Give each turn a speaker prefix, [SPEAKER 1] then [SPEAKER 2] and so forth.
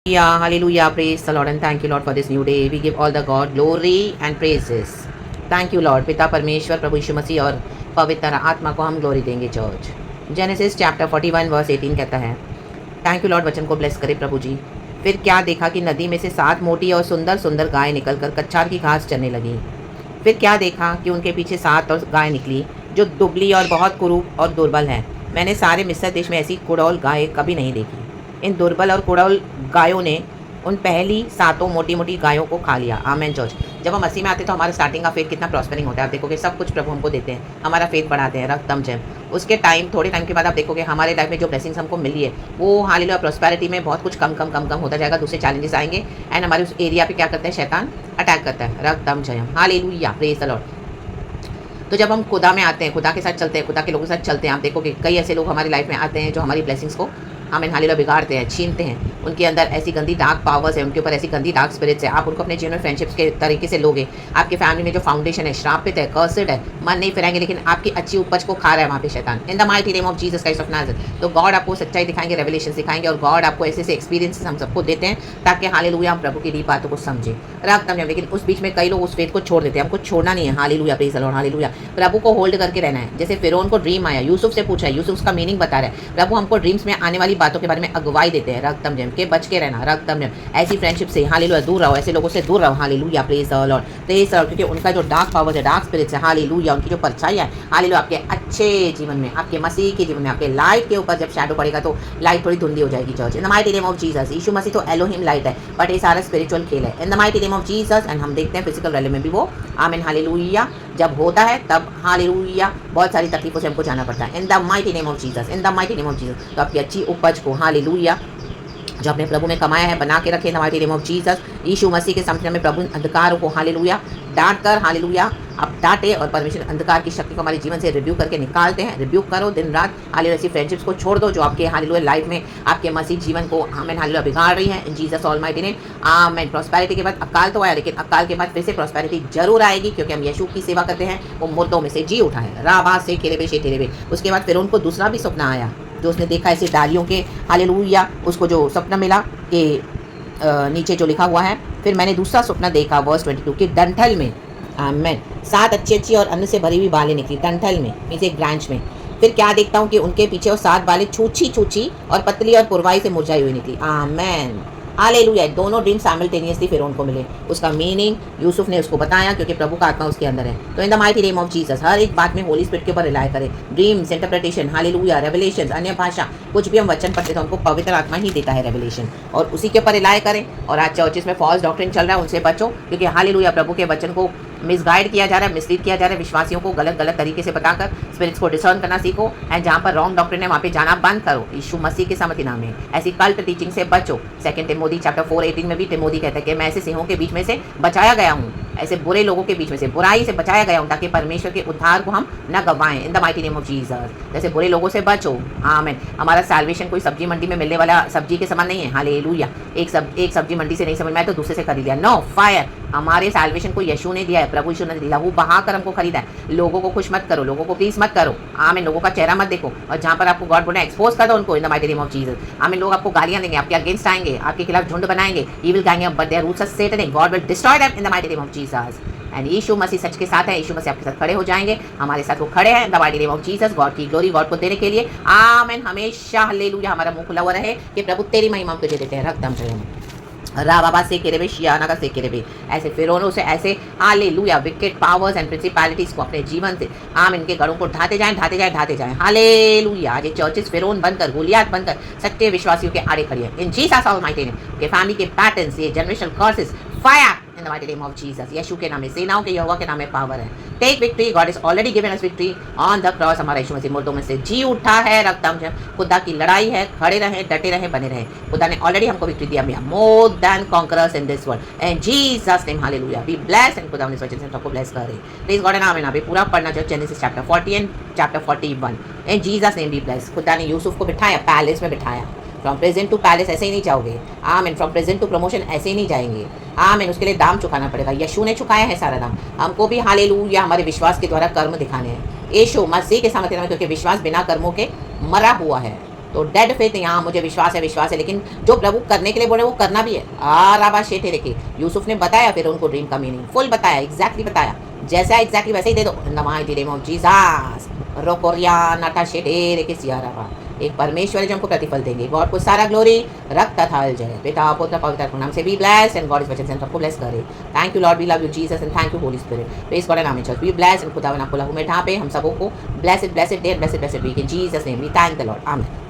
[SPEAKER 1] Yeah, hallelujah, praise the Lord and thank you Lord for this new day. We give all the God glory and praises. Thank you Lord. पिता परमेश्वर प्रभु यीशु मसीह और पवित्र आत्मा को हम glory देंगे church. Genesis chapter 41 verse 18 कहता है, थैंक यू लॉर्ड, वचन को ब्लेस करे प्रभु जी। फिर क्या देखा कि नदी में से 7 मोटी और सुंदर सुंदर गाय निकलकर कच्चार की घास चरने लगी। फिर क्या देखा कि उनके पीछे 7 और गाय निकली जो दुबली और बहुत कुरूप और दुर्बल हैं। मैंने सारे मिस्र देश में ऐसी कुड़ौल गाय कभी नहीं देखी। इन दुर्बल और कुड़ौल गायों ने उन पहली 7 मोटी मोटी गायों को खा लिया। आमेन चर्च। जब हम मसीह में आते हैं तो हमारा स्टार्टिंग का फेथ कितना प्रॉस्परिंग होता है। आप देखोगे सब कुछ प्रभु हमको देते हैं, हमारा फेथ बढ़ाते हैं, रक्त दम जम। उसके थोड़े टाइम के बाद आप देखोगे हमारे लाइफ में जो ब्लेसिंग्स हमको मिली है वो हालेलुया प्रॉस्पेरिटी में बहुत कुछ कम होता जाएगा। दूसरे चैलेंजेस आएंगे एंड हमारे उस एरिया पे क्या करते हैं, शैतान अटैक करता है। रक्त दम Jayam, hallelujah, praise the Lord. तो जब हम खुदा में आते हैं, खुदा के साथ चलते हैं, खुदा के लोगों के साथ चलते हैं, आप देखोगे कई ऐसे लोग हमारी लाइफ में आते हैं जो हमारी ब्लेसिंग्स को हमें हालेलुया बिगाड़ते हैं, छीनते हैं। उनके अंदर ऐसी गंदी डार्क पावर्स है, उनके ऊपर ऐसी गंदी डार्क स्पिरिट्स है। आप उनको अपने जीवन में फ्रेंडशिप्स के तरीके से लोगे, आपके फैमिली में जो फाउंडेशन है श्रापित है, कर्सिड है, मन नहीं फिराएंगे, लेकिन आपकी अच्छी उपज को खा रहा है वहाँ पे शैतान। इन the mighty name of Jesus Christ of Nazareth. तो गॉड आपको सच्चाई दिखाएंगे, रेवलेशन दिखाएंगे, और गॉड आपको ऐसे ऐसे एक्सपीरियंसेस हम सबको देते हैं ताकि हालेलुया हम प्रभु की डीप बातों को समझे, रखते हैं। लेकिन उस बीच में कई लोग उस फेथ को छोड़ देते हैं। हमको छोड़ना नहीं है। Hallelujah, praise the Lord, hallelujah. प्रभु को होल्ड करके रहना है। जैसे फिरौन को ड्रीम आया, यूसुफ से पूछा, यूसुफ उसका मीनिंग बता रहा है। प्रभु हमको ड्रीम्स में आने वाली बातों के बारे में अगुवाई देते हैं। रक्तम जम के बच के रहना, रक्तम जम। ऐसी फ्रेंडशिप से हालेलुया दूर रहो, ऐसे लोगों से दूर रहो। Hallelujah, praise the Lord, praise the Lord. क्योंकि उनका जो डार्क पावर्स है, डार्क स्पिरिट्स है, हालेलुया, उनकी जो परछाई है, हालेलुया, आपके अच्छे जीवन में, आपके मसीह के जीवन में, आपके लाइट के ऊपर जब शैडो पड़ेगा तो लाइट थोड़ी धुंधली हो जाएगी church. In the mighty name of Jesus. यीशु मसीह तो एलोहिम लाइट है, बट ये सारा स्पिरिचुअल खेल है। इन the mighty name of Jesus. And हम देखते हैं फिजिकल रैली में भी वो आमीन हालेलुया जब होता है तब हालेलुया बहुत सारी तकलीफों से हमको जाना पड़ता है। इन the mighty name of Jesus, in the mighty name of Jesus. तो आपकी अच्छी उपज को हालेलुया जो अपने प्रभु में कमाया है बना के रखे। In the mighty name of Jesus. यीशु मसीह के सामने में प्रभु अंधकार को हालेलुया डांट कर, हालेलुया आप डांटे, और परमेश्वर अंधकार की शक्ति को हमारे जीवन से रिब्यूक करके निकालते हैं। रिब्यूक करो दिन रात, हालेलुया। ऐसी फ्रेंडशिप्स को छोड़ दो जो आपके हालेलुया लाइफ में, आपके मसीह जीवन को आमीन हालेलुया बिगाड़ रही है। इन जीसस ऑलमाइटी नेम, आमीन। प्रॉस्पेरिटी के बाद अकाल तो आया, लेकिन अकाल के बाद फिर से प्रॉस्पेरिटी जरूर आएगी, क्योंकि हम यीशु की सेवा करते हैं। वो मुर्दों में से जी उठा है, राबा से खेलेबे शे तेरेबे। उसके बाद फिर उनको दूसरा भी सपना आया जो उसने देखा ऐसे डालियों के, हालेलुया, उसको जो सपना मिला कि नीचे जो लिखा हुआ है, फिर मैंने दूसरा सपना देखा वर्स 22 कि डंठल में, आमेन, 7 अच्छी अच्छी और अन्न से भरी हुई बालें निकली डंठल में, मीन्स एक ब्रांच में। फिर क्या देखता हूँ कि उनके पीछे वो 7 बालें छूछी छूछी और पतली और पुरवाई से मुरझाई हुई निकली। आमेन, हालेलुया। दोनों ड्रीम साइमल्टेनियसली फिरौन को मिले। उसका मीनिंग यूसुफ ने उसको बताया, क्योंकि प्रभु का आत्मा उसके अंदर है। तो in the mighty name of Jesus हर एक बात में होली स्पिरिट के ऊपर रिलाय करें। ड्रीम्स, इंटरप्रिटेशन, हालेलुया, रेवलेशंस, अन्य भाषा, कुछ भी हम वचन पढ़ते तो हमको पवित्र आत्मा ही देता है रेवलेशन, और उसी के ऊपर रिलाय करें। और आज चर्चेस में फॉल्स डॉक्ट्रिन चल रहा है, उनसे बचो, क्योंकि हालेलुया प्रभु के वचन को मिसगाइड किया जा रहा है, मिसलीड किया जा रहा है। विश्वासियों को गलत गलत तरीके से बताकर स्पिरिट्स को डिसर्न करना सीखो, एंड जहाँ पर रॉन्ग डॉक्ट्रिन है वहाँ पे जाना बंद करो। यीशु मसीह के सामर्थ्य नाम में ऐसी कल्ट टीचिंग से बचो। 2 तिमोथी चैप्टर 4:18 में भी तिमोथी कहता है कि मैं ऐसे सिंहों के बीच में से बचाया गया हूँ, ऐसे बुरे लोगों के बीच में से, बुराई से बचाया गया हूँ, ताकि परमेश्वर के उद्धार को हम न गवाएं। इन the mighty name of Jesus. जैसे बुरे लोगों से बचो, आमीन। हमारा सैल्वेशन कोई सब्जी मंडी में मिलने वाला सब्जी के समान नहीं है, हालेलुया। एक सब्जी मंडी से नहीं समझ में आया तो दूसरे से खरीद लिया, नो फायर। हमारे सैल्वेशन को यीशु ने दिया है, प्रभु यीशु ने लहू बहाकर हमको खरीदा है। लोगों को खुश मत करो, लोगों को प्लीज मत करो, आमीन। लोगों का चेहरा मत देखो, और जहाँ पर आपको गॉड बोले एक्सपोज कर दो उनको। इन the mighty name of Jesus, आमीन। लोग आपको गालियां देंगे, आपके अगेंस्ट आएंगे, आपके खिलाफ झुंड बनाएंगे, ईविल कहेंगे, but their roots are satanic, God will destroy them in the mighty name of Jesus. And यीशु मसीह सच के साथ है, यीशु मसीह आपके साथ खड़े हो जाएंगे, हमारे साथ वो खड़े हैं। इन the mighty name of Jesus. God की ग्लोरी गॉड को देने के लिए, आमीन। हमेशा हालेलुया हमारा मुंह खुला हुआ रहे कि प्रभु तेरी महिमा तुझे देते हैं, रक्तम जय रा बाबा से केरेबे शियाना का से केरेबे। ऐसे फिरौनों से, ऐसे hallelujah wicket powers and principalities को अपने जीवन से आम इनके गढ़ों को ढाते जाएं, ढाते जाएं, ढाते जाएं। हालेलुया। आज ये चर्चेस फिरौन बनकर, गोलियात बनकर सच्चे विश्वासियों के आड़े खड़ी है। इन जीसस ऑलमाइटी नेम के फैमिली के पैटर्न्स, ये generational curses, fire in the mighty name of Jesus. यीशु के नाम में, सेनाओं के यहोवा के नाम में पावर है। Take victory, God is already given us victory on the cross. हमारा यीशु मसीह मुर्दों में से जी उठा है, रक्तम जम। खुदा की लड़ाई है, खड़े रहे, डटे रहे, बने रहे। खुदा ने ऑलरेडी हमको विक्ट्री दिया, we are more than conquerors in this world and Jesus name, hallelujah. Be blessed. And खुदा ने इस वचन से सबको ब्लेस करे। प्लीज गॉड नाम है ना, पूरा पढ़ना चाहिए genesis chapter 40 and chapter 41 and Jesus name be blessed. खुदा ने यूसुफ को बिठाया, पैलेस में बिठाया। फ्रॉम प्रेजेंट टू पैलेस ऐसे ही नहीं जाओगे, आमीन। फ्रॉम प्रेजेंट टू प्रमोशन ऐसे ही नहीं जाएंगे, आमीन। उसके लिए दाम चुकाना पड़ेगा। यीशु ने चुकाया है सारा दाम, हमको भी हालेलुया हमारे विश्वास के द्वारा कर्म दिखाने हैं। यीशु मसीह के सामर्थ्य में, क्योंकि विश्वास बिना कर्मों के मरा हुआ है, तो डेड फेथ यहाँ मुझे विश्वास है, लेकिन जो प्रभु करने के लिए बोले वो करना भी है। राबा शेठे देखिए, यूसुफ ने बताया फिर उनको ड्रीम का मीनिंग फुल बताया, एग्जैक्टली बताया, जैसा एग्जैक्टली वैसे ही दे दो in the mighty name of Jesus. रोकोरिया नाटा शेठे रे किसी राबा, एक परमेश्वर है जो हमको प्रतिफल देंगे। गॉड को सारा ग्लोरी, रक्त तथा जय, पिता पुत्र पवित्र आत्मा नाम से be bless and God is वचन से सबको ब्लेस करे। Thank you Lord, we love you Jesus and thank you holy spirit. Praise God and amen church, be bless and खुदावन आपको लहू में ढांपे हम सबों को। Blessed day, blessed week in Jesus name we thank the Lord, आमीन।